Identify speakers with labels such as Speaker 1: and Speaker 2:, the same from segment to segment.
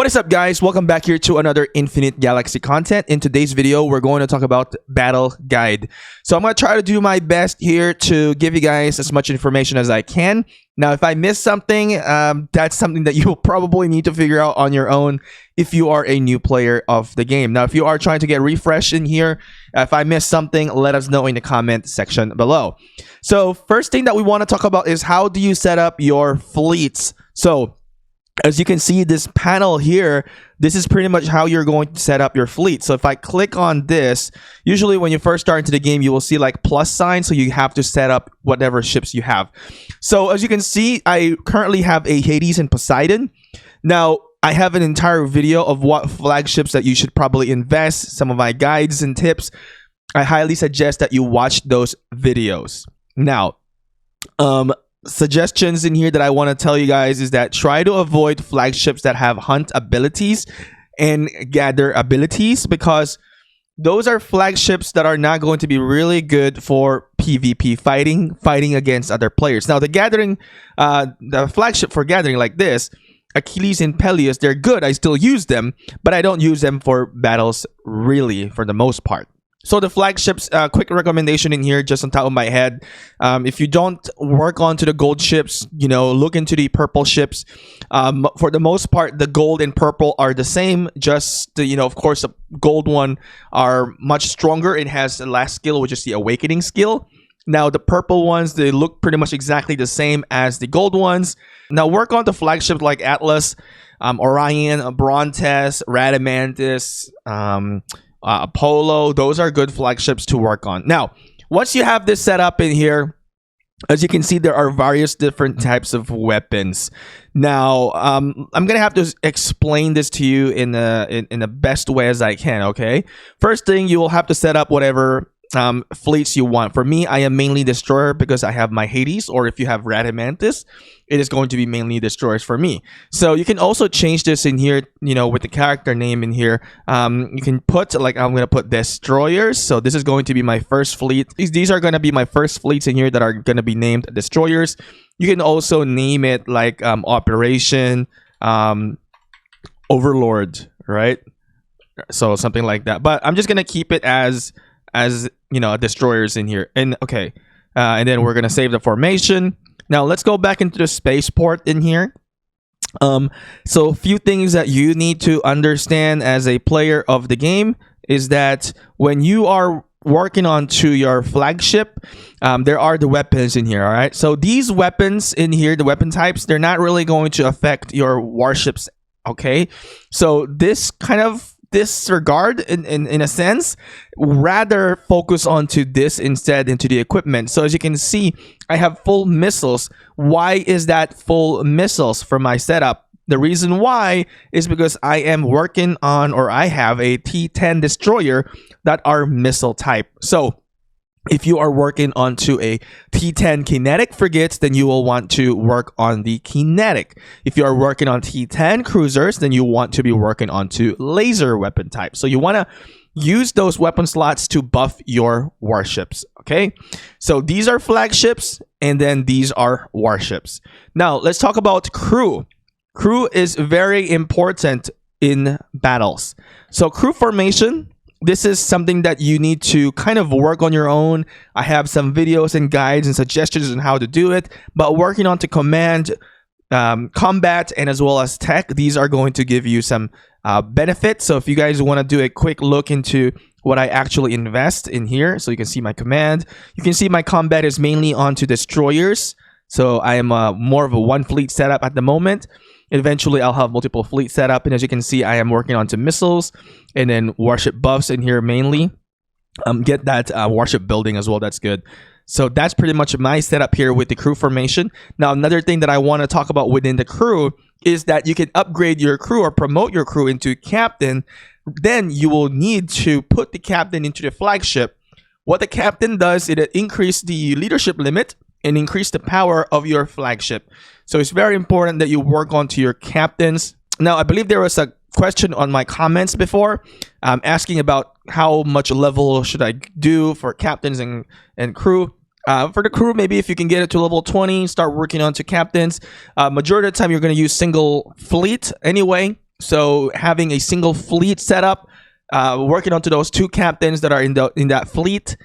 Speaker 1: What is up, guys? Welcome back here to another Infinite Galaxy content. In today's video, we're going to talk about battle guide. So I'm going to try to do my best here to give you guys as much information as I can. Now, if I miss something, that's something that you'll probably need to figure out on your own if you are a new player of the game. Now, if you are trying to get refreshed in here, if I missed something, let us know in the comment section below. So first thing that we want to talk about is how do you set up your fleets? So as you can see, this panel here, this is pretty much how you're going to set up your fleet. So if I click on this, usually when you first start into the game, you will see like plus sign. So you have to set up whatever ships you have. So as you can see, I currently have a Hades and Poseidon. Now, I have an entire video of what flagships that you should probably invest, some of my guides and tips. I highly suggest that you watch those videos. Now, suggestions in here that I want to tell you guys is that try to avoid flagships that have hunt abilities and gather abilities, because those are flagships that are not going to be really good for PvP fighting against other players. Now, the flagship for gathering like this, Achilles and Peleus, they're good. I still use them, but I don't use them for battles really for the most part. So the flagships, quick recommendation in here, just on top of my head. If you don't work onto the gold ships, look into the purple ships. For the most part, the gold and purple are the same. Just, of course, the gold one are much stronger. It has the last skill, which is the awakening skill. Now, the purple ones, they look pretty much exactly the same as the gold ones. Now, work on the flagships like Atlas, Orion, Brontes, Radamantis, Apollo. Those are good flagships to work on. Now, once you have this set up in here, as you can see, there are various different types of weapons. Now, I'm gonna have to explain this to you in the best way as I can. Okay, first thing, you will have to set up whatever fleets you want. For me, I am mainly destroyer because I have my Hades, or if you have Radamantis, it is going to be mainly destroyers for me. So you can also change this in here, with the character name in here. You can put, like, I'm going to put destroyers. So this is going to be my first fleet. These are going to be my first fleets in here that are going to be named destroyers. You can also name it like Operation Overlord, right? So something like that. But I'm just going to keep it as destroyers in here. And okay, and then we're gonna save the formation. Now let's go back into the spaceport in here. So a few things that you need to understand as a player of the game is that when you are working on to your flagship, there are the weapons in here. All right, so these weapons in here, the weapon types, they're not really going to affect your warships. Okay, so this kind of disregard in a sense, rather focus onto this instead into the equipment. So as you can see, I have full missiles. Why is that full missiles for my setup? The reason why is because I am working on, or I have a T10 destroyer that are missile type. So if you are working onto a T10 kinetic frigates, then you will want to work on the kinetic. If you are working on T10 cruisers, then you want to be working onto laser weapon type. So you want to use those weapon slots to buff your warships. Okay, so these are flagships, and then these are warships. Now let's talk about crew. Crew is very important in battles. So crew formation, this is something that you need to kind of work on your own. I have some videos and guides and suggestions on how to do it, but working on to command, combat, and as well as tech, these are going to give you some benefits. So if you guys want to do a quick look into what I actually invest in here, so you can see my command, you can see my combat is mainly onto destroyers. So I am more of a one fleet setup at the moment. Eventually, I'll have multiple fleet setup, and as you can see, I am working onto missiles and then warship buffs in here mainly. Get that warship building as well. That's good. So that's pretty much my setup here with the crew formation. Now, another thing that I want to talk about within the crew is that you can upgrade your crew or promote your crew into captain. Then you will need to put the captain into the flagship. What the captain does, it increases the leadership limit and increase the power of your flagship. So it's very important that you work onto your captains. Now, I believe there was a question on my comments before asking about how much level should I do for captains and crew. For the crew, maybe if you can get it to level 20, start working on to captains. Majority of the time, you're going to use single fleet anyway. So having a single fleet setup, working onto those 2 captains that are in that fleet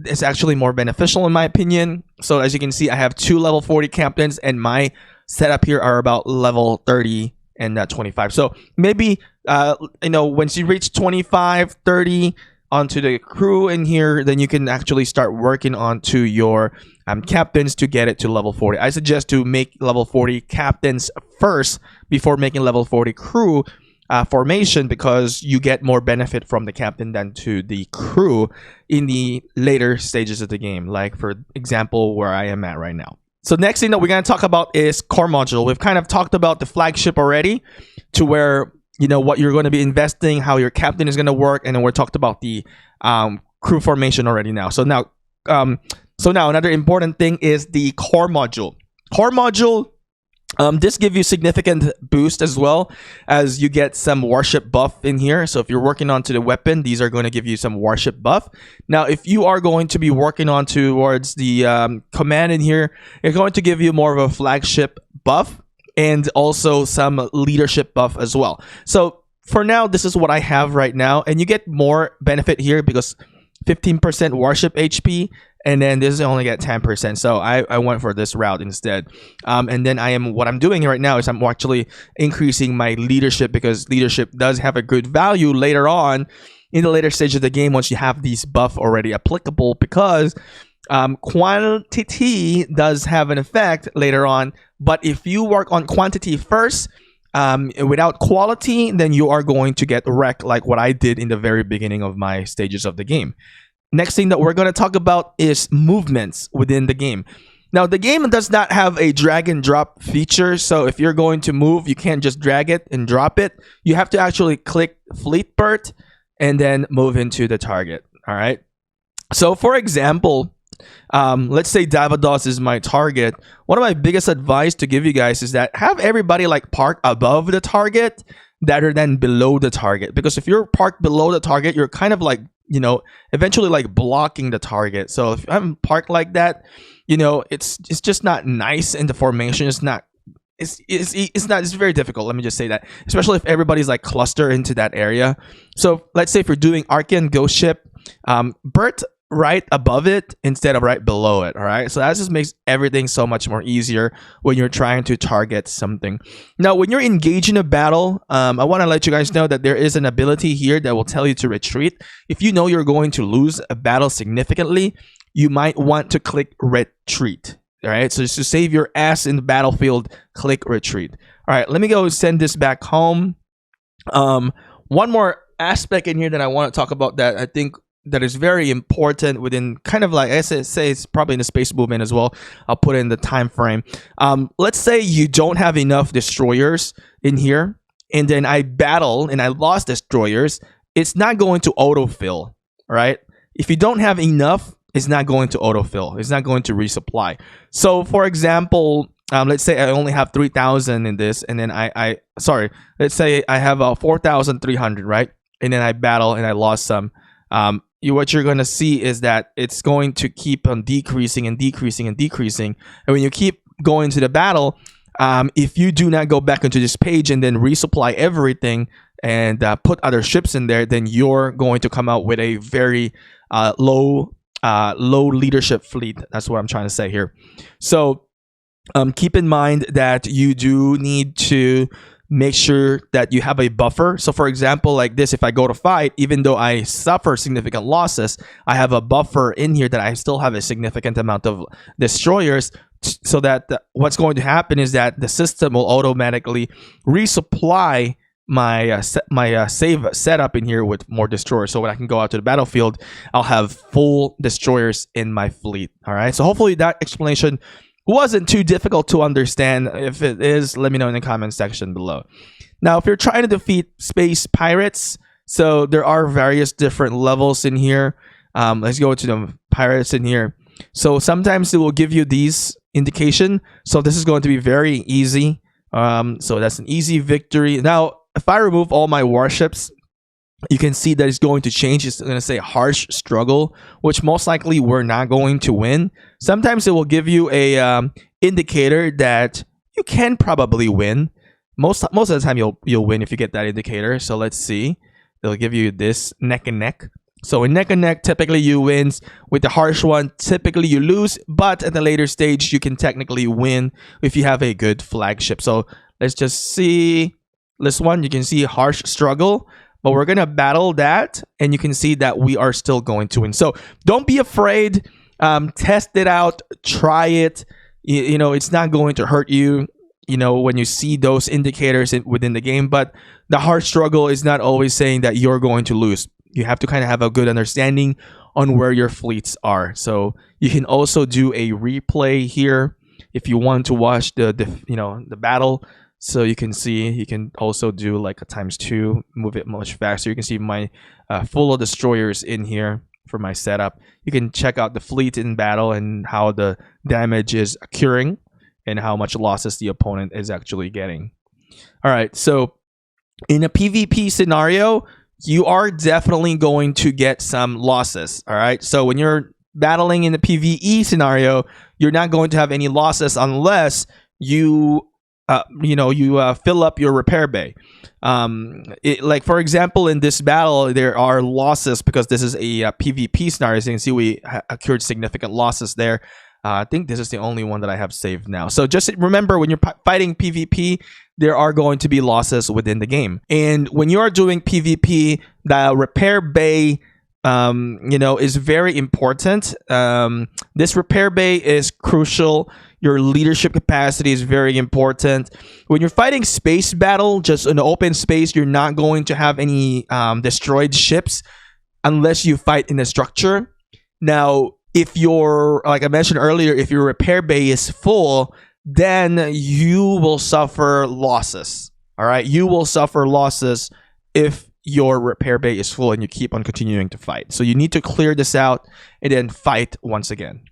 Speaker 1: is actually more beneficial in my opinion. So as you can see, I have 2 level 40 captains, and my setup here are about level 30 and 25. So maybe once you reach 25, 30 onto the crew in here, then you can actually start working onto your captains to get it to level 40. I suggest to make level 40 captains first before making level 40 crew formation, because you get more benefit from the captain than to the crew in the later stages of the game, like for example where I am at right now. So next thing that we're going to talk about is core module. We've kind of talked about the flagship already, to where what you're going to be investing, how your captain is going to work, and then we're talked about the crew formation already now. So now another important thing is the core module. Core module, this gives you significant boost as well, as you get some warship buff in here. So if you're working onto the weapon, these are going to give you some warship buff. Now, if you are going to be working on towards the command in here, it's going to give you more of a flagship buff and also some leadership buff as well. So for now, this is what I have right now, and you get more benefit here because 15% warship HP, and then this is only get 10%. So I went for this route instead. And then what I'm doing right now is I'm actually increasing my leadership, because leadership does have a good value later on in the later stage of the game once you have these buff already applicable, because quantity does have an effect later on. But if you work on quantity first, without quality, then you are going to get wrecked, like what I did in the very beginning of my stages of the game. Next thing that we're going to talk about is movements within the game. Now, the game does not have a drag and drop feature, so if you're going to move, you can't just drag it and drop it. You have to actually click Fleet Burt and then move into the target. All right. So, for example, let's say Davados is my target. One of my biggest advice to give you guys is that have everybody like park above the target rather than below the target, because if you're parked below the target, you're kind of like eventually like blocking the target. So if I'm parked like that, it's just not nice in the formation. It's very difficult. Let me just say that, especially if everybody's like clustered into that area. So let's say if you're doing Archean Ghost Ship, Bert right above it instead of right below it. All right, so that just makes everything so much more easier when you're trying to target something. Now, when you're engaged in a battle, I want to let you guys know that there is an ability here that will tell you to retreat. If you know you're going to lose a battle significantly, you might want to click retreat. All right, so just to save your ass in the battlefield, click retreat. All right, let me go send this back home. One more aspect in here that I want to talk about that I think that is very important within kind of like I say it's probably in the space movement as well. I'll put in the time frame. Let's say you don't have enough destroyers in here, and then I battle and I lost destroyers. It's not going to autofill, right? If you don't have enough, it's not going to autofill. It's not going to resupply. So for example, let's say I only have 3,000 in this, and then let's say I have 4,300, right? And then I battle and I lost some. What you're going to see is that it's going to keep on decreasing and decreasing and decreasing. And when you keep going to the battle, if you do not go back into this page and then resupply everything and put other ships in there, then you're going to come out with a very low leadership fleet. That's what I'm trying to say here. So keep in mind that you do need to make sure that you have a buffer. So for example, like this, if I go to fight, even though I suffer significant losses, I have a buffer in here that I still have a significant amount of destroyers, so that what's going to happen is that the system will automatically resupply my save setup in here with more destroyers. So when I can go out to the battlefield, I'll have full destroyers in my fleet. All right, so hopefully that explanation wasn't too difficult to understand. If it is, let me know in the comment section below. Now, if you're trying to defeat space pirates, so there are various different levels in here. Let's go to the pirates in here. So sometimes it will give you these indication. So this is going to be very easy. So that's an easy victory. Now, if I remove all my warships, you can see that it's going to change. It's going to say harsh struggle, which most likely we're not going to win. Sometimes it will give you a indicator that you can probably win. Most of the time you'll win if you get that indicator. So let's see. They'll give you this neck and neck. So in neck and neck, typically you wins. With the harsh one, typically you lose. But at the later stage, you can technically win if you have a good flagship. So let's just see this one. You can see harsh struggle. But we're going to battle that. And you can see that we are still going to win. So don't be afraid. Test it out. Try it. You know, it's not going to hurt you, you know, when you see those indicators within the game. But the hard struggle is not always saying that you're going to lose. You have to kind of have a good understanding on where your fleets are. So you can also do a replay here if you want to watch the battle. So you can see, you can also do like a ×2, move it much faster. You can see my full of destroyers in here for my setup. You can check out the fleet in battle and how the damage is occurring and how much losses the opponent is actually getting. All right, so in a PvP scenario, you are definitely going to get some losses. All right, so when you're battling in the PvE scenario, you're not going to have any losses unless you fill up your repair bay. Like for example, in this battle, there are losses because this is a PvP scenario. As you can see, we occurred significant losses there. I think this is the only one that I have saved now. So just remember, when you're fighting PvP, there are going to be losses within the game. And when you are doing PvP, the repair bay is very important. This repair bay is crucial. Your leadership capacity is very important. When you're fighting space battle, just in open space, you're not going to have any destroyed ships unless you fight in a structure. Now, if you're, like I mentioned earlier, if your repair bay is full, then you will suffer losses. All right, you will suffer losses if your repair bay is full and you keep on continuing to fight. So you need to clear this out and then fight once again.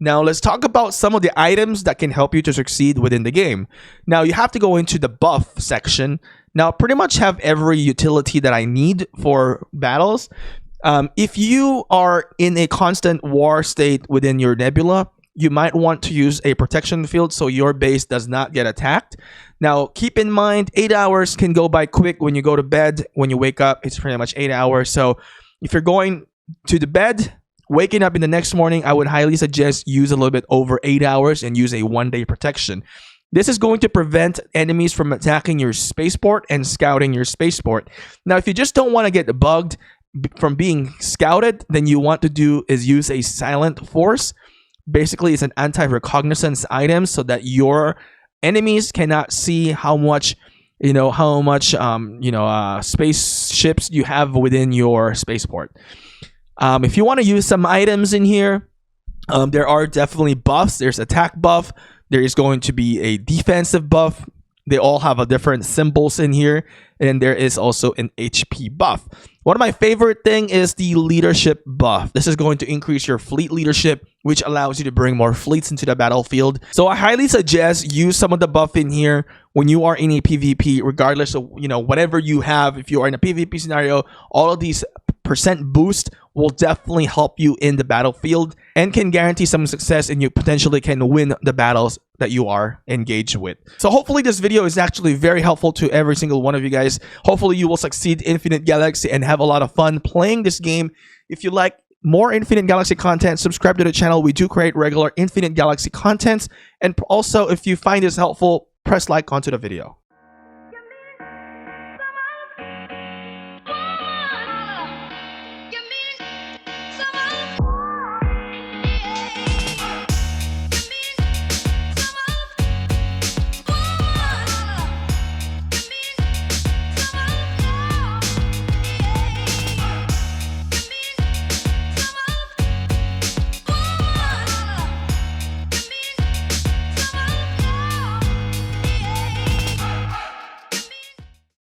Speaker 1: Now let's talk about some of the items that can help you to succeed within the game. Now you have to go into the buff section. Now I pretty much have every utility that I need for battles. If you are in a constant war state within your nebula, you might want to use a protection field so your base does not get attacked. Now, keep in mind, 8 hours can go by quick when you go to bed. When you wake up, it's pretty much 8 hours. So if you're going to the bed, waking up in the next morning, I would highly suggest use a little bit over 8 hours and use a 1-day protection. This is going to prevent enemies from attacking your spaceport and scouting your spaceport. Now, if you just don't want to get bugged from being scouted, then you want to do is use a silent force. Basically, it's an anti-recognizance item so that your enemies cannot see how much spaceships you have within your spaceport. If you want to use some items in here, there are definitely buffs. There's attack buff. There is going to be a defensive buff. They all have a different symbols in here. And there is also an HP buff. One of my favorite thing is the leadership buff. This is going to increase your fleet leadership, which allows you to bring more fleets into the battlefield. So I highly suggest use some of the buff in here when you are in a PvP, regardless of whatever you have. If you are in a PvP scenario, all of these percent boost will definitely help you in the battlefield and can guarantee some success, and you potentially can win the battles that you are engaged with. So hopefully this video is actually very helpful to every single one of you guys. Hopefully you will succeed Infinite Galayx and have a lot of fun playing this game. If you like more Infinite Galaxy content, subscribe to the channel. We do create regular Infinite Galaxy content. And also, if you find this helpful, press like onto the video.